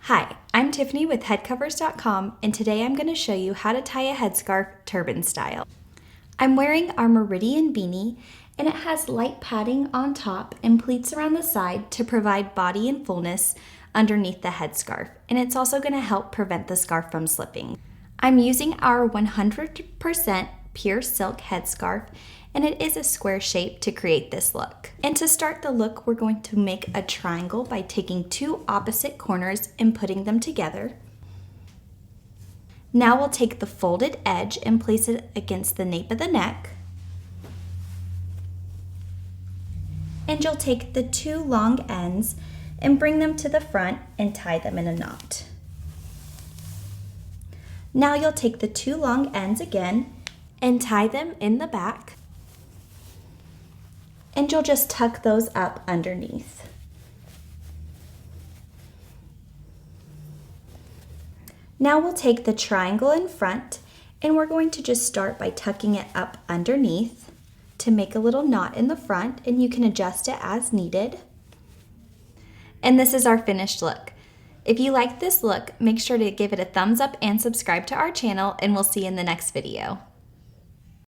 Hi, I'm Tiffany with Headcovers.com, and today I'm going to show you how to tie a headscarf turban style. I'm wearing our Meridian beanie, and it has light padding on top and pleats around the side to provide body and fullness underneath the headscarf, and it's also going to help prevent the scarf from slipping. I'm using our 100% pure silk headscarf, and it is a square shape to create this look. And to start the look, we're going to make a triangle by taking two opposite corners and putting them together. Now we'll take the folded edge and place it against the nape of the neck. And you'll take the two long ends and bring them to the front and tie them in a knot. Now you'll take the two long ends again and tie them in the back. And you'll just tuck those up underneath. Now we'll take the triangle in front and we're going to just start by tucking it up underneath to make a little knot in the front, and you can adjust it as needed. And this is our finished look. If you like this look, make sure to give it a thumbs up and subscribe to our channel, and we'll see you in the next video.